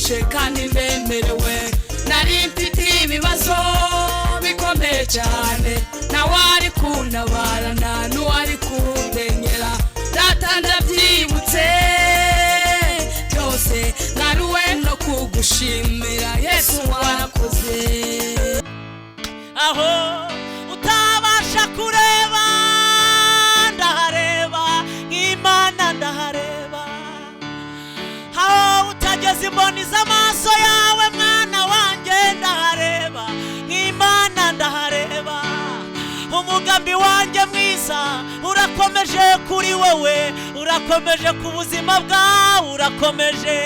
bihagije kandi bemerewe nari mfite ibibazo bikomeye cyane nawari kuntabara nta n'uwari kundengera data ndabyibutse byose naruwe no kugushimira Yesu warakoze aho utabasha kureba ndahareba nk'Imana ndahareba aho utageze imboni z'amaso yawe mwana wanjye ndahareba nk'Imana ndahareba umugambi wanjye mwiza urakomeje kuri wowe urakomeje ku buzima bwawe urakomeje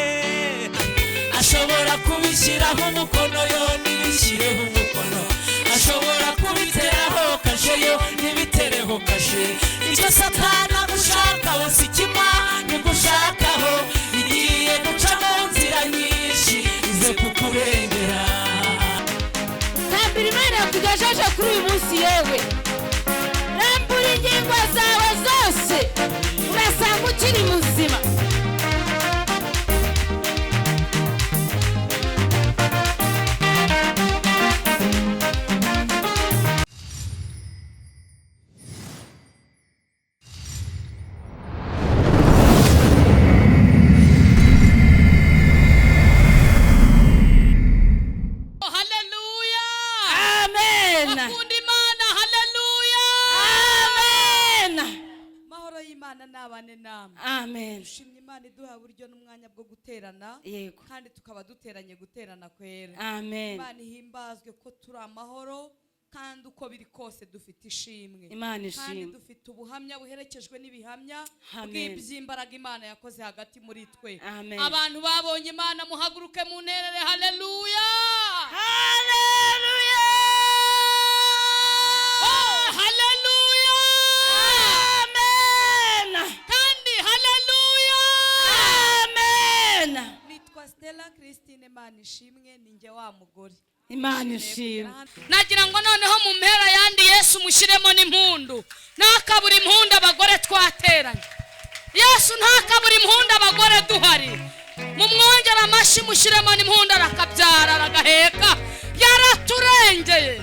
ashobora kubishyiraho umukono yo nibishyireho umukono ashobora kubiteraho kashe yo nibitereho kashe icyo Satana gushaka wose ikima nigushakaho igiye guca mu nzira nyinshi ize kukurengera tambira Imana yakugejeje kuri uyu munsi yewe rambura ingingo zawe zose urasanga ukiri muzima Amen. Dushimye Imana iduha buryo n'umwanya bwo guterana kandi tukaba duteranye guterana kwera. Amen. Imana ihimbazwe ko turi amahoro kandi uko biri kose dufite ishimwe. Kandi dufite ubuhamya buherekejwe n'ibihamya bw'iby'imbaraga Imana yakoze hagati muri twe. Abantu babonye Imana muhaguruke mu nterere. Haleluya. Haleluya. Imana ishimwe ninjye wa mugore. Imana ishimwe. Nagira ngo noneho mu mpera yandi Yesu mushyiremo n'impundu. Ntakabura impundu abagore twateranye. Yesu ntakabura impundu abagore duhari. Mumwongera amashyi mushyiremo n'impundu arakabyara aragaheka. Yaraturengeye.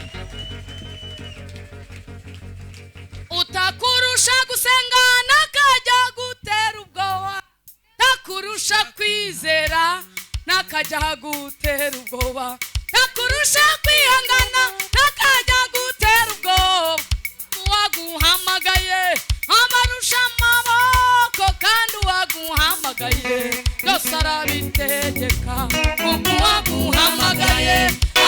Utakurusha gusenga nakajya gutera ubwoba. Takurusha kwizera nakajya gutera ubwoba takurusha kwihangana nakajya gutera ubwoba uwaguhamagaye amarusha amaboko kandi uwaguhamagaye byose arabitegeka uwaguhamagaye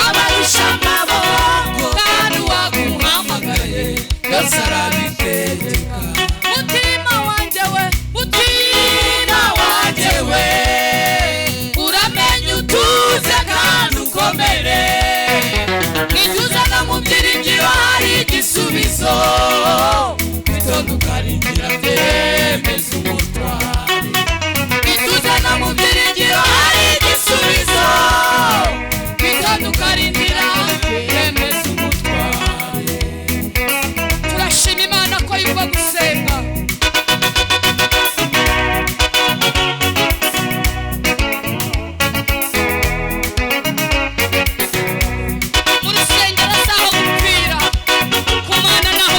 amarusha amaboko kandi uwaguhamagaye byose arabitegeka mutima wanjye we mutima wanjye we utuze kandi ukomere nituze no mu byiringiro hari igisubizo witondo ukarindira byemeza umutware nituze no mu byiringiro hari igisubizo witondo ukarindira byemeza umutware turashima Imana ko yumva gusenga Kumana naho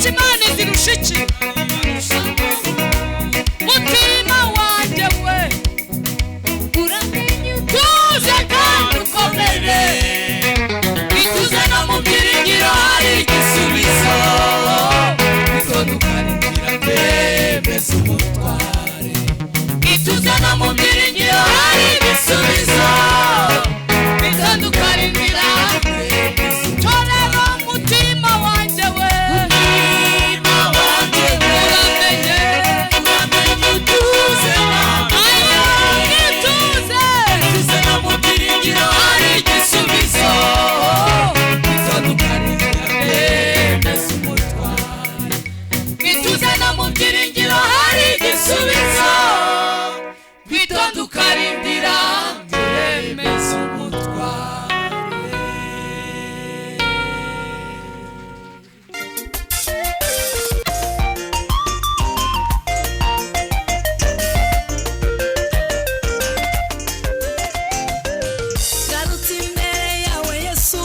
zirusha imana zirusha iki mutima wanjye we tuze kandi ukomere ituze no mu byiringiro hari igisubizo bitondukanira bemeza umutware ituze no mu byiringiro hari igisubizo bitondukanira torero mutima wanjye we uramenye utuze ituze no mu byiringiro hari igisubizo bitondukanira bemeza umutware ituze no mu byiringiro hari igisubizo bitondukanira bemeza umutware. Garutse imbere yawe Yesu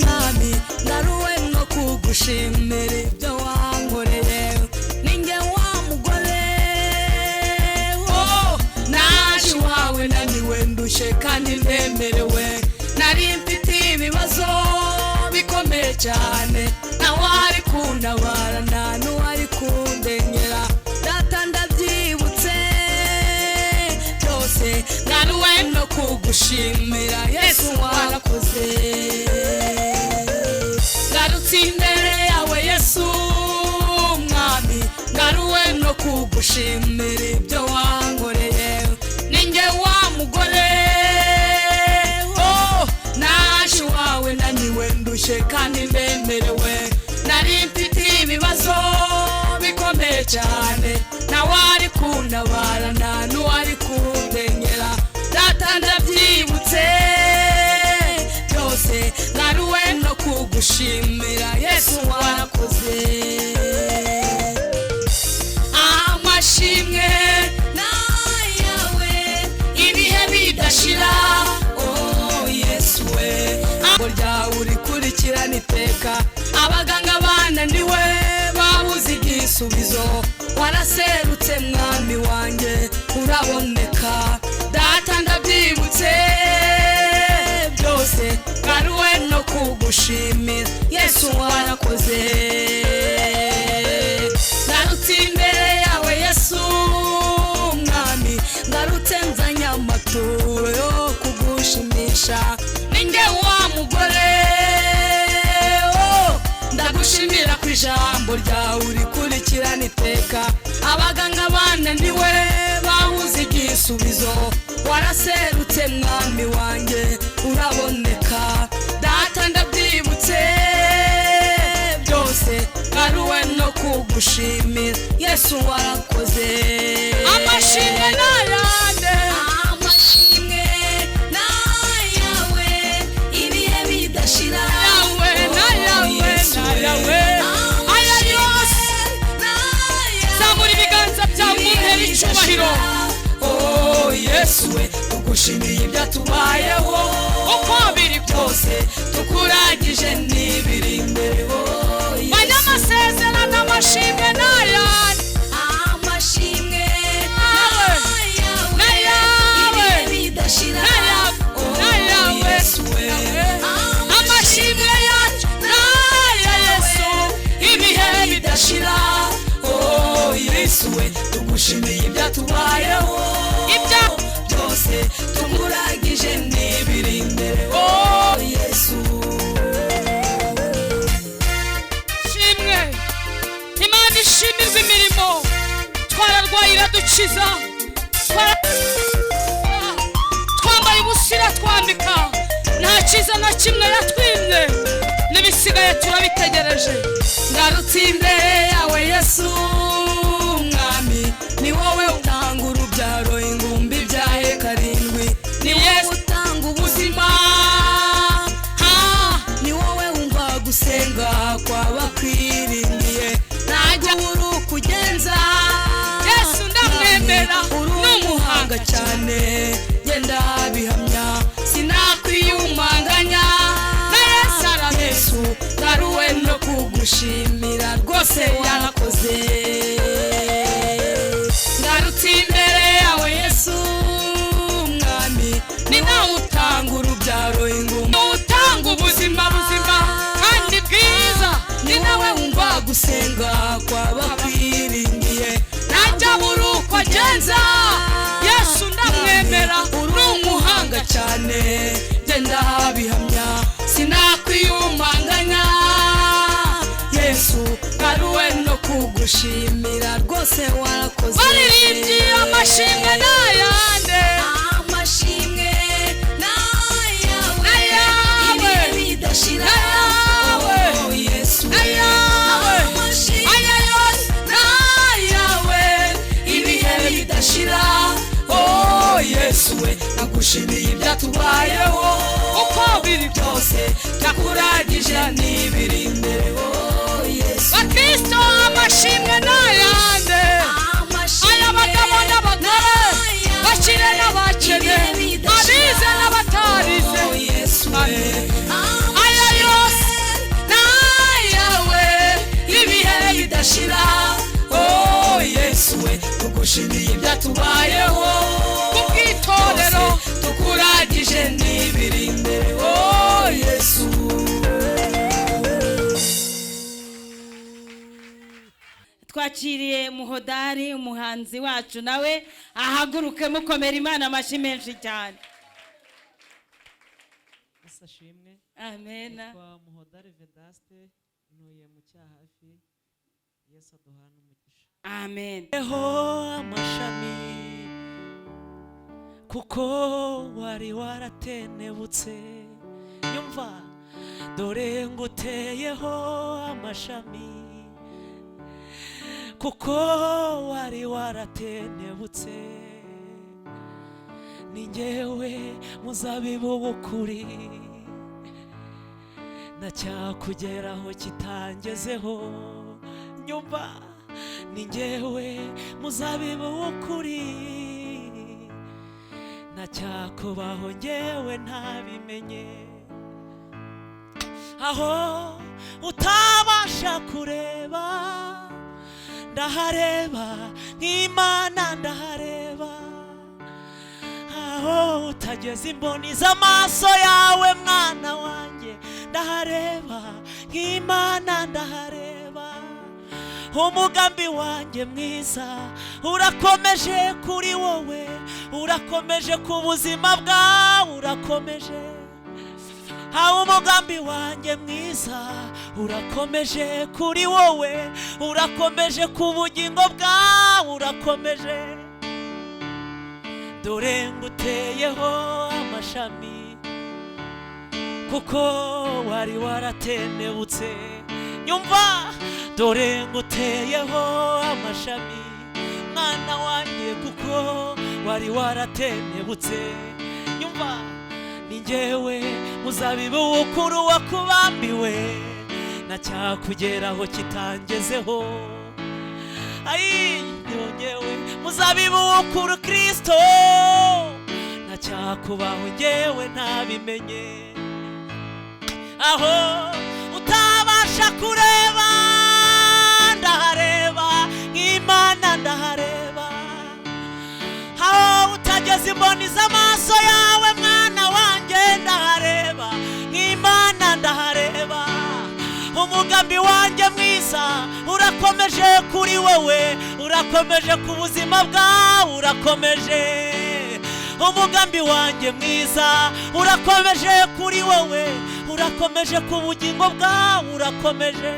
mwami ngaruwe no kugushimira ibyo wankoreye ninjye wa mugore naje iwawe naniwe ndushe kandi ndemerewe nari mfite ibibazo bikomeye cyane ntawari kuntabara nta n'uwari kundengera data ndabyibutse byose ngaruwe no kugushimira Yesu warakoze garutse imbere yawe Yesu mwami ngaruwe no kugushimira ibyo wankoreye ninjye wa mugore naje iwawe naniwe ndushe kandi ndemerewe nari mfite ibibazo bikomeye cyane ntawari kuntabara nta n'uwari kundengera data ndabyibutse byose ngaruwe no kugushimira Yesu warakoze amashimwe nayawe ibihe bidashira Yesu we ijambo ryawe urikurikirana iteka abaganga bananiwe babuze igisubizo waraserutse mwami wanjye uraboneka data ndabyibutse byose ngaruwe no kugushimira Yesu warakoze garutse imbere yawe Yesu mwami ngarutse nzanye amaturo yo kugushimisha ninjye wa mugore ndagushimira ku ijambo ryawe urikurikirana iteka abaganga bananiwe babuze igisubizo waraserutse mwami wanjye uraboneka data ndabyibutse byose ngaruwe no kugushimira Yesu warakoze amashimwe n'ayande amashimwe n'ayawe ibihe bidashira nayawe aya yose zamura ibiganza byawe umumpera icyubahiro Yesu we tugushimiye ibyatubayeho uko biri byose tukuragije n'ibiri imbere banyamasezerano amashimwe n'ayandi amashimwe n'ayawe bidashira n'ayawe Yesu we amashimwe yacu n'aya Yesu ibihe bidashira Yesu we tugushimiye ibyatubayeho ibyo byose tumuragije n'ibiri imbere Yesu shimwe Imana ishimirwa imirimo twararwaye iradukiza twambaye ubusira twambika nta cyiza na kimwe yatwimye n'ibisigaye turabitegereje ngarutse imbere yawe Yesu mwami ni wowe utanga urubyaro ingumbi byahe karindwi ni wowe utanga ubuzima ni wowe wumva gusenga kw'abakwiringiye ntajya uri ukugenza Yesu ndamwemera n'umuhanga cyane genda bihamya sinakwiyumanganya na Yesu arabesu ngaruwe no kugushimira warakoze ngarutse imbere yawe Yesu mwami ni nawe utanga urubyaro inguma utanga ubuzima buzima kandi bwiza ni nawe wumva gusenga kw'abakwiringiye najya buri uko agenza Yesu ndamwemera uri umuhanga cyane genda bihamya sinakwiyumanganya Yesu karuwe no kugushimira rwose warakoze baririmbye amashimwe n'ayande amashimwe n'ayawe bidashira oh Yesu ayawe n'ayawe ibihe bidashira oh Yesu we nagushimiye ibyatubayeho uko biri byose nakuragije n'ibiri imbere oh Yesu Bakristo amashimwe n'ayande ay'abagabo n'abagore bakire n'abakene abize n'abatarize aya yose n'ayawe ibihe bidashira oh Yesu we tugushimiye ibyatubayeho kubw'itorero tukuragije n'ibiri imbere oh Yesu twakiriye muhodari umuhanzi wacu nawe ahaguruke mukomera Imana amashyi menshi cyane Ashimwe amena kwa muhodari Vedaste ntuye mu cyahafi Yesu aduhana umugisha amen eho amashami kuko wari waratenebutse nyumva dore nguteyeho amashami kuko wari waratenebutse ni njyewe muzabibu w'ukuri ndacyakugeraho kitangezeho nyumva ni njyewe muzabibu w'ukuri ndacyakubaho njyewe ntabimenye aho utabasha kureba ndahareba nk'Imana ndahareba aho utageze imboni z'amaso yawe mwana wanjye ndahareba nk'Imana ndahareba umugambi wanjye mwiza urakomeje kuri wowe urakomeje ku buzima bwawe urakomeje aho umugambi wanjye mwiza urakomeje kuri wowe urakomeje ku bugingo bwawe urakomeje dore nguteyeho amashami kuko wari waratenebutse nyumva dore nguteyeho amashami mwana wanjye kuko wari waratenebutse nyumva ni njyewe muzabibu w'ukuri wakubambiwe nacyakugeraho kitangezeho ayi njyewe muzabibu w'ukuri Kristo nacyakubaho njyewe ntabimenye aho utabasha kureba ndahareba nk'Imana ndahareba aho utageze imboni z'amaso yawe mwana wanjye ndahareba nk'Imana ndahareba umugambi wanjye mwiza urakomeje kuri wowe urakomeje ku buzima bwawe urakomeje umugambi wanjye mwiza urakomeje kuri wowe urakomeje ku bugingo bwawe urakomeje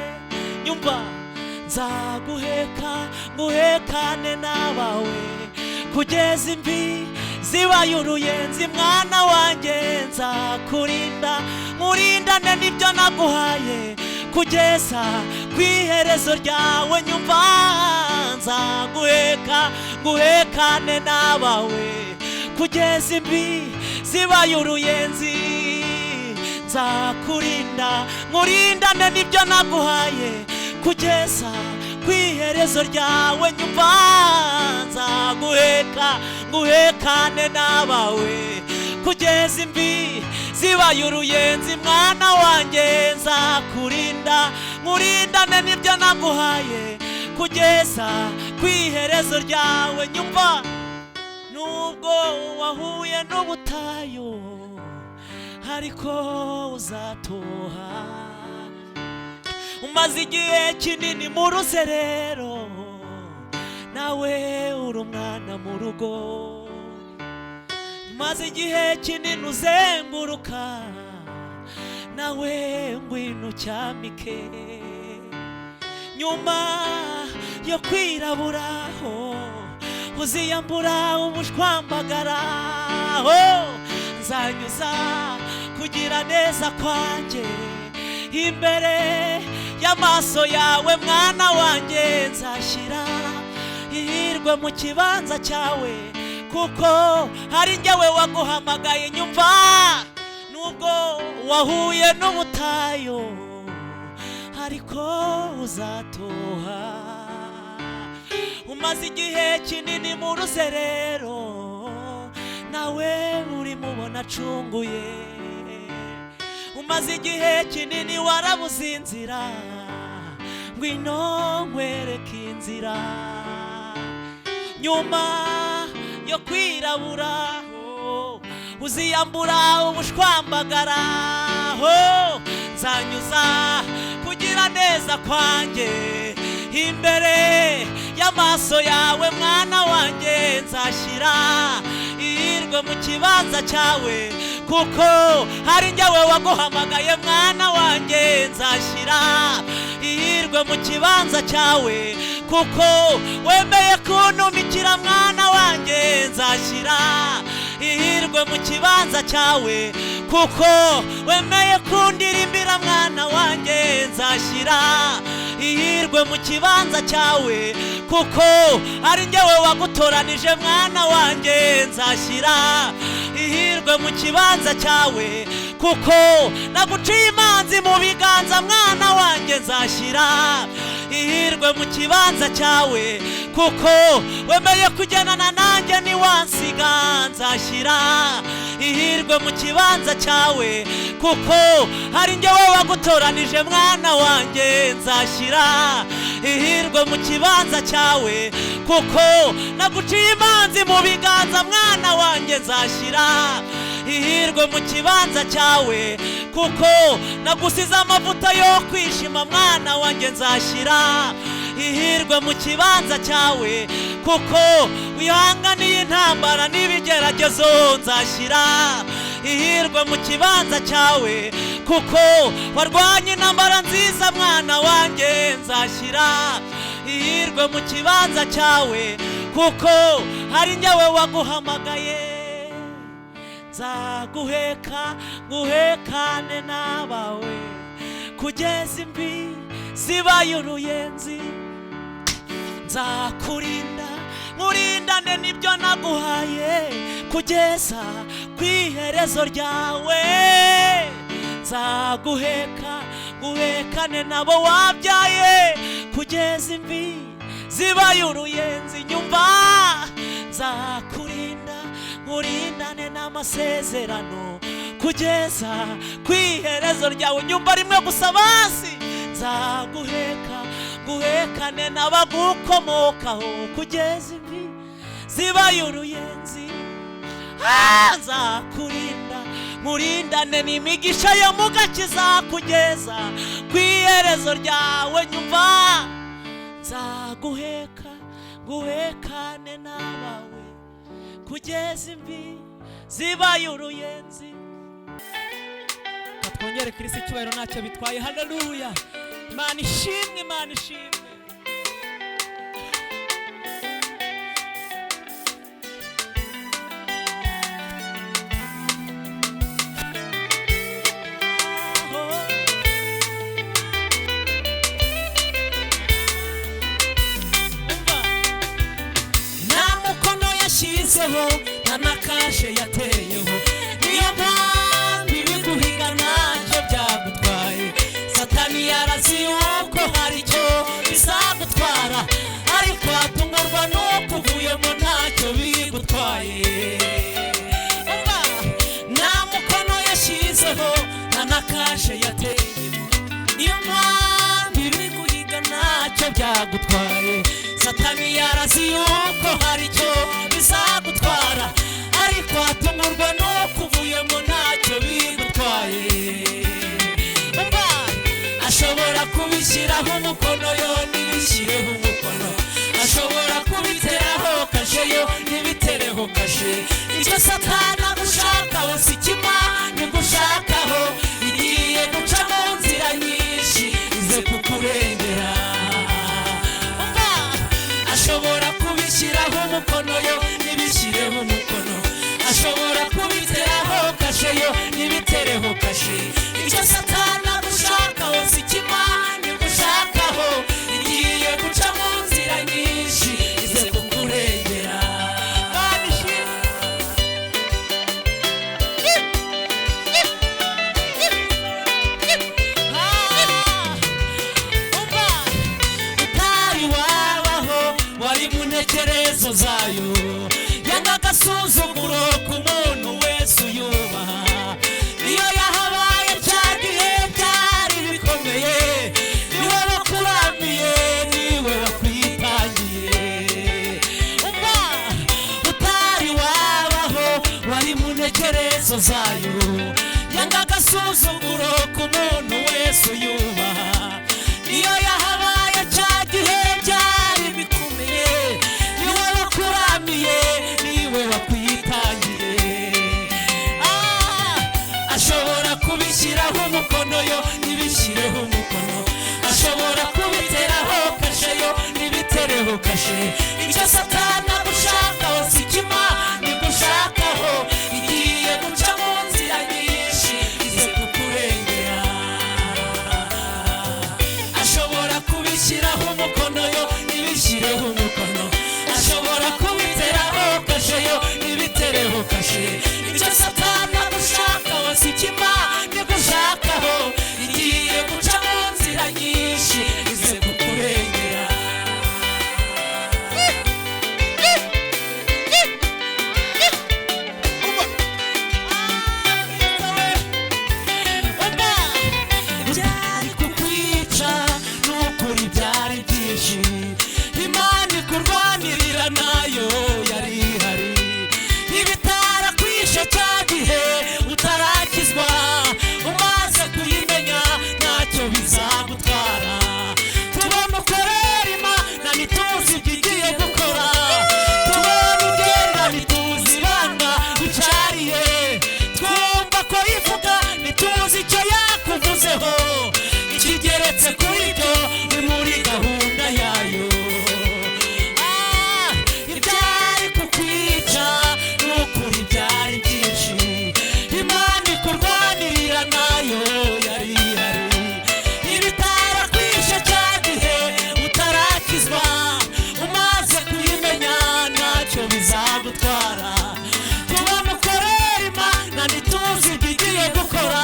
nyumva nzaguheka nguhekane n'abawe kugeza imvi zibaye uruyenzi mwana wanjye nzakurinda nkurindane n'ibyo naguhaye kugeza kw'iherezo ryawe nyumva nzaguheka nguhekane n'abawe kugeza imvi zibaye uruyenzi nzakurinda nkurindane n'ibyo naguhaye kugeza kw'iherezo ryawe nyumva nzaguheka nguhekane n'abawe kugeza imvi zibaye uruyenzi mwana wanjye nzakurinda nkurindane n'ibyo naguhaye kugeza kwiherezo ryawe. Nyumva nubwo wahuye n'ubutayu ariko uzatoha. Umaze igihe kinini mu ruzerero nawe uri umwana mu rugo. Umaze igihe kinini uzenguruka nawe ngwino ucyamike. Nyuma yo kwiraburaho uziyambura ubushwambagaraho. Nzanyuza kugira neza kwanjye imbere y'amaso yawe mwana wanjye. Nzashyira ihirwe mu kibanza cyawe kuko hari njyewe waguhamagaye. Nyumva nubwo wahuye n'ubutayu ariko uzatoha. Umaze igihe kinini mu ruzerero nawe uri mubona acunguye. Umaze igihe kinini warabuze inzira ngwino nkwereke inzira. Nyuma yo kwiraburaho uziyambura ubushwambagaraho. Nzanyuza kugira neza kwanjye imbere y'amaso yawe mwana wanjye. Nzashyira ihirwe mu kibanza cyawe kuko hari njyewe waguhamagaye mwana wanjye. Nzashyira ihirwe mu kibanza cyawe kuko wemeye kuntumikira mwana wanjye. Nzashyira ihirwe mu kibanza cyawe kuko wemeye kundirimbira mwana wanjye. Nzashyira ihirwe mu kibanza cyawe kuko ari njyewe wagutoranije mwana wanjye. Nzashyira ihirwe mu kibanza cyawe kuko naguciye imanzi mu biganza mwana wanjye. Nzashyira ihirwe mu kibanza cyawe kuko wemeye kugendana nanjye ntiwansiga. Nzashyira ihirwe mu kibanza cyawe kuko hari njyewe wagutoranije mwana wanjye. Nzashyira ihirwe mu kibanza cyawe kuko naguciye imanzi mu biganza mwana wanjye. Nzashyira ihirwe mu kibanza cyawe kuko nagusize amavuta yo kwishima mwana wanjye. Nzashyira ihirwe mu kibanza cyawe kuko wihanganiye intambara n'ibigeragezo. Nzashyira ihirwe mu kibanza cyawe kuko warwanye intambara nziza mwana wanjye. Nzashyira ihirwe mu kibanza cyawe kuko hari njyewe waguhamagaye. Nzaguheka nguhekane n'abawe kugeza imvi zibaye uruyenzi. Nzakurinda nkurindane n'ibyo naguhaye kugeza kwiherezo ryawe. Nzaguheka nguhekane nabo wabyaye kugeza imvi zibaye uruyenzi. Nyumva nzakurinda nkurindane n'amasezerano kugeza kwiherezo ryawe. Nyumva rimwe gusa basi. Nzaguheka nguhekane n'abagukomokaho kugeza imvi zibaye uruyenzi. Nzakurinda nkurindane n'imigisha yo mu gakiza kugeza kwiherezo ryawe. Nyumva nzaguheka nguhekane n'abawe kugeza imvi zibaye uruyenzi. Twongere Kristo icyubahiro ntacyo bitwaye. Haleluya. Imana ishimwe, Imana ishimwe. Nta mukono yashyizeho nta n'akashe yateyeho. Niyo mpamvu ibiguhiga ntacyo byagutwaye. Satani yarazi yuko hari icyo bizagutwara ariko atungurwa nuko uvuyemo ntacyo bigutwaye. Nta mukono yashyizeho nta n'akashe yateyeho. Niyo mpamvu ibiguhiga ntacyo byagutwaye satani yarazi yuko hari icyo bizagutwara ariko atungurwa no kuvuyemo ntacyo bigutwaye umva ashobora kubishyiraho umukono yo ntibishyireho umukono ashobora kubiteraho kashe yo ntibitereho kashe icyo satani agushaka wese ikima nigushakaho igiye guca mu nzira nyinshi ize kukurengera umva ashobora kubishyiraho umukono yo ntibishyireho umukono ashobora kubiteraho kashe yo ntibitereho kashe icyo satani agushaka wese ikima nigushakaho igiye guca mu nzira nyinshi ize kukurengera utari wabaho wari mu ntekerezo zayo yanga agasuzuguro ku muntu wese uyubaha niyo yahabaye cya gihe byari bikomeye niwe wakuramiye niwe wakwitangiye umva utari wabaho wari mu ntekerezo zayo yanga agasuzuguro ku muntu wese uyubaha niyo yahabaye cya gihe byari bikomeye niwe wakuramiye niwe wakwitangiye ashobora kubishyiraho umukono yo ntibishyireho umukono ashobora kubiteraho kashe yo ntibitereho kashe icyo satani agushaka wose ikima nigushakaho igiye guca mu nzira nyinshi ize kukurengera ashobora kubishyiraho umukono yo ntibishyireho umukono ashobora kubiteraho kashe yo ntibitereho kashe icyo satani agushaka wose ikima nigushakaho igiye guca mu nzira nyinshi ize kukurengera byari kukwica n'ukuri byari byinshi imana ikurwanirira nayo yari ihari ibitarakwishe cya gihe utarakizwa umaze kuyimenya ntacyo bizagutwara tubona ukorera imana ntituzi ibyo igiye gukora tubona ugenda ntituzi ibanga ucariye twumva ko yivuga ntituzi icyo yakuvuzeho ikigeretse kuri byo ni muri gahunda yayo ibyari kukwica n'ukuri byari byinshi imana ikurwanirira nayo yari ihari ibitarakwishe cya gihe utarakizwa umaze kuyimenya ntacyo bizagutwara tubona ukorera imana ntituzi ibyo igiye gukora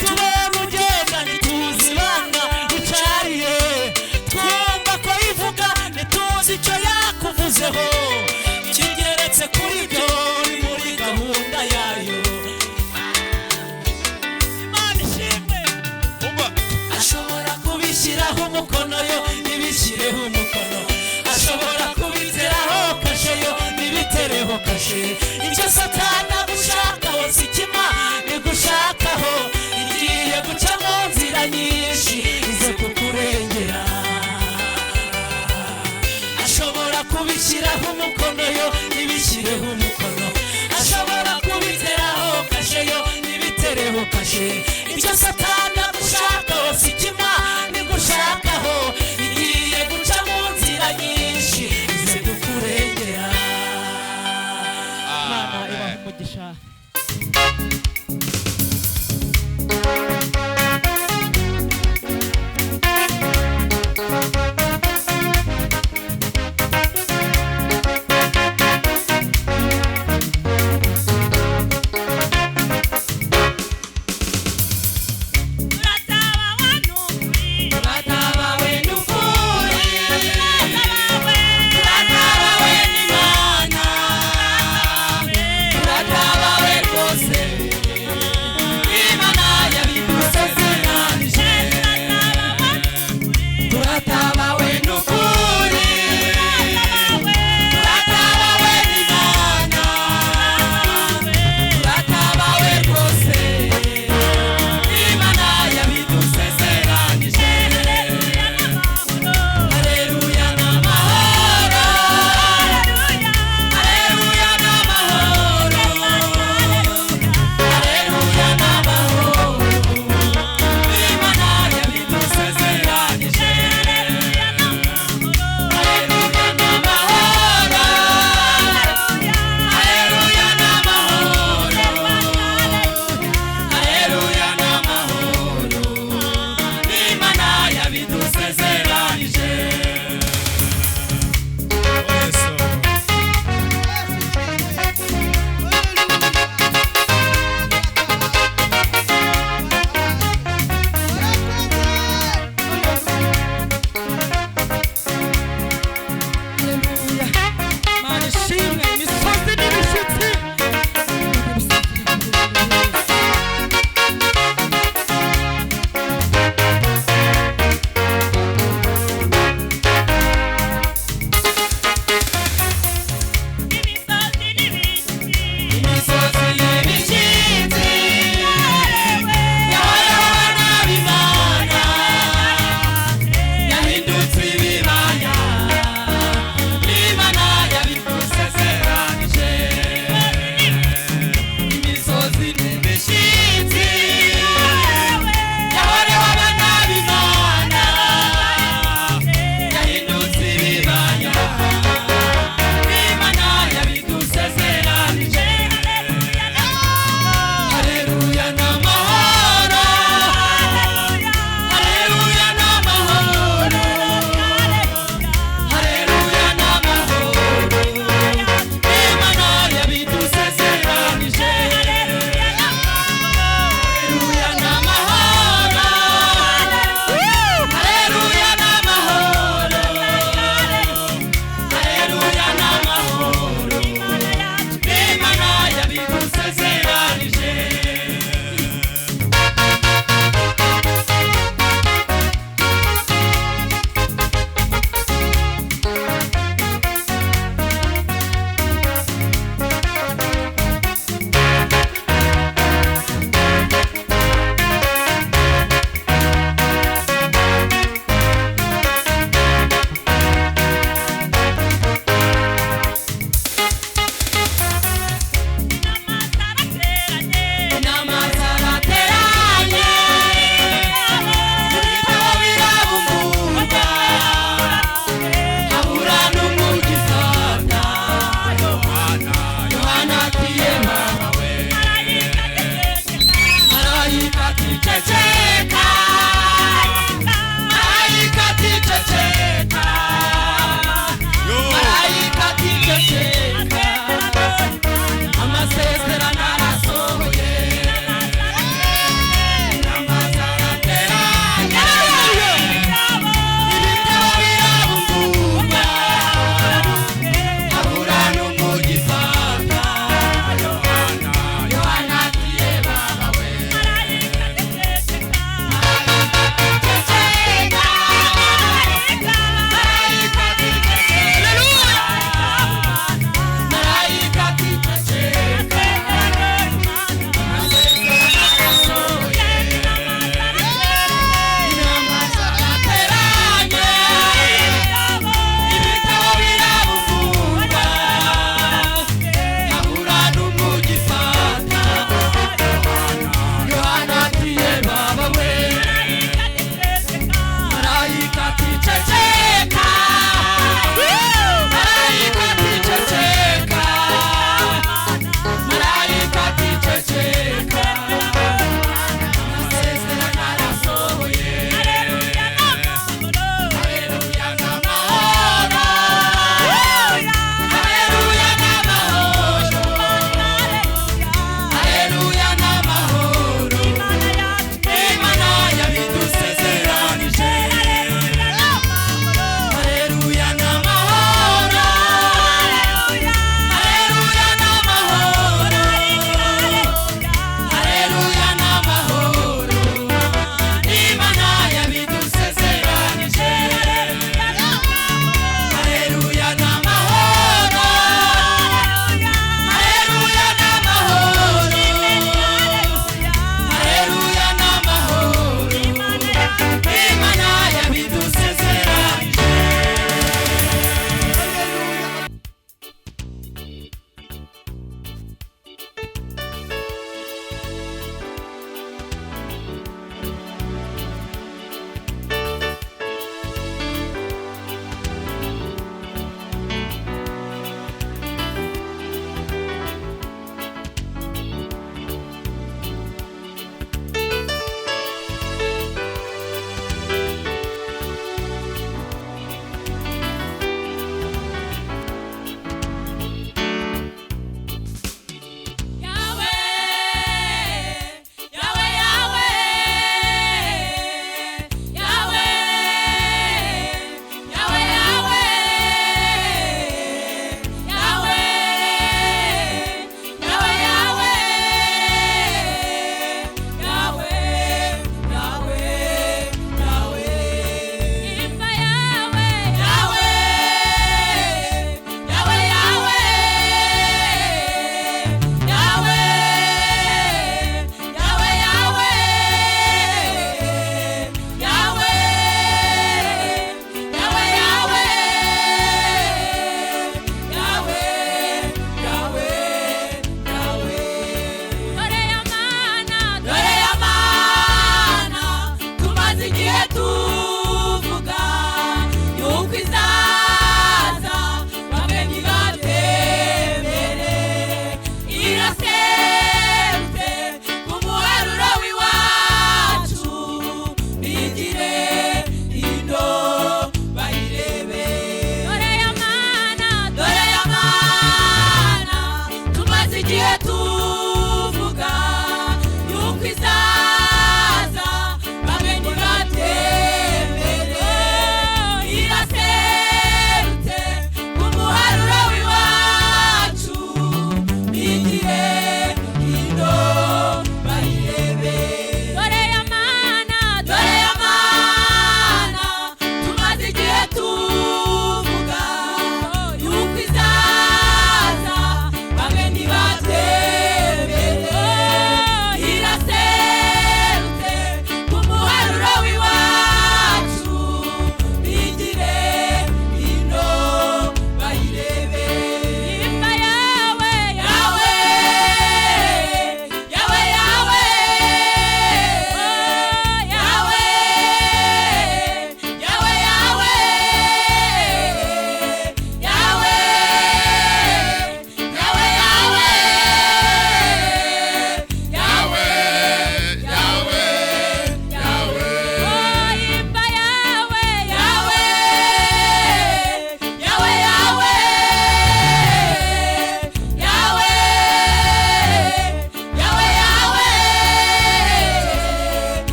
tubona ugenda ntituzi ibanga ucariye twumva ko yivuga ntituzi icyo yakuvuzeho kigeretse kuri byo ni muri gahunda yayo imana ishimwe ashobora kubishyiraho umukono yo ntibishyireho umukono ashobora kubiteraho kashe yo ntibitereho kashe icyo satani agushaka wose ikima nigushakaho igiye guca mu nzira nyinshi ize kukurengera ashobora kubishyiraho umukono yo ntibishyireho umukono ashobora kubiteraho kashe yo ntibitereho kashe icyo satani agushaka wose ikima nigushakaho igiye guca mu nzira nyinshi ize kukurengera imana ibaha umugisha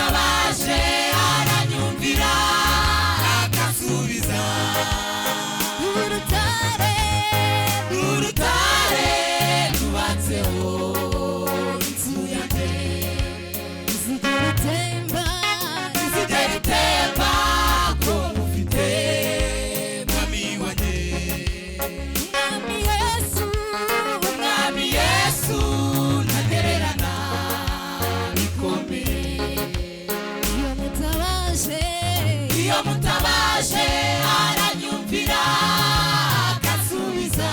mutabaje aranyumvira akasubiza urutare rubatseho inzu yanjye izigera itemba ko mufite mwami wanjye umwami Yesu ntagererana bikomeye iyo mutabaje aranyumvira akasubiza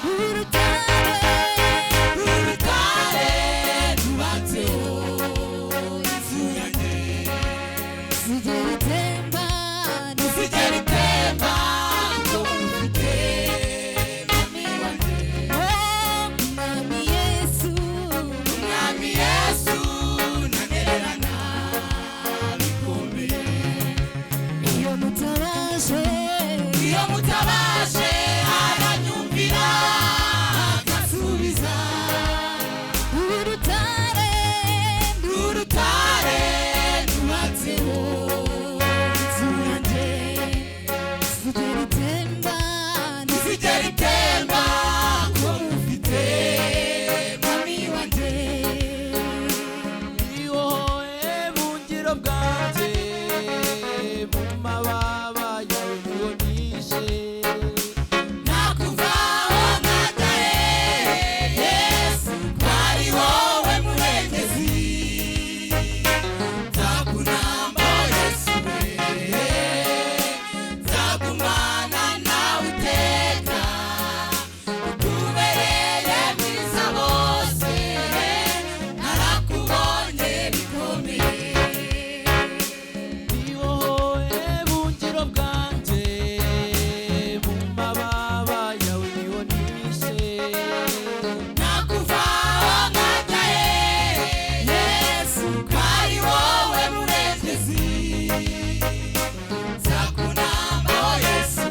urutare rubatseho inzu yanjye izigera itemba ko mufite mwami wanjye umwami Yesu ntagererana bikomeye iyo mutabaje aranyumvira akasubiza urutare rubatseho inzu yanjye izigera itemba ko mufite mwami wanjye iwowe bungiro bwanjye mu mababa yawe niho nishe nakuvaho nkataye Yesu kwari wowe murengezi nzakunamba Yesu nzagumana nawe iteka utubereye mwiza bose narakubonye bikomeye iwowe bungiro bwanjye mu mababa yawe niho nishe nakuvaho nkataye Yesu kwari wowe murengezi nzakunambaho Yesu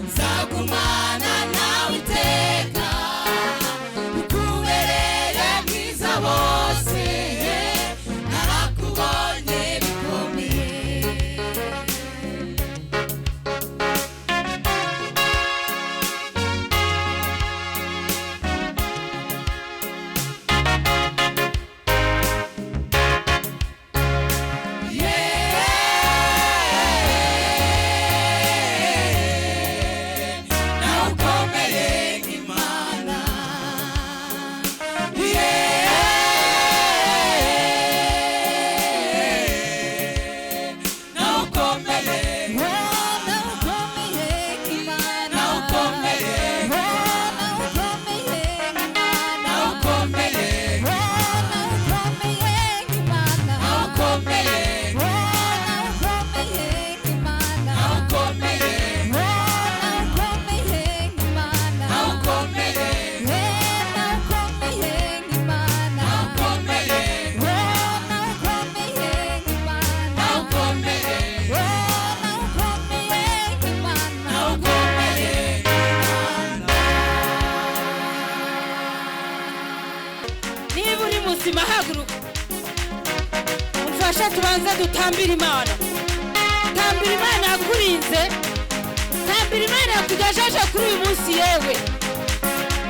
nzagumana nawe iteka ukubereye mwiza bose narakubonye bikomeye naukomeye nk'Imana naukomeye niba uri muzima haguruka umfashe tubanze dutambire Imana tambira Imana yakurinze tambira Imana yakugejeje kuri uyu munsi yewe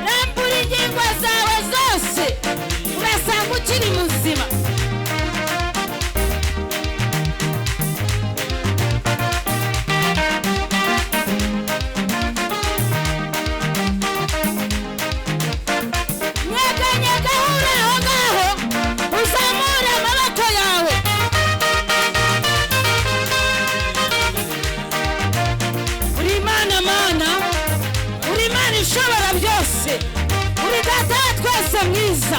rambura ingingo zawe zose urasanga ukiri muzima nyeganyega uri aho ngaho uzamure amaboko yawe uri Imana uri Imana ishobora byose uri Data wa twese mwiza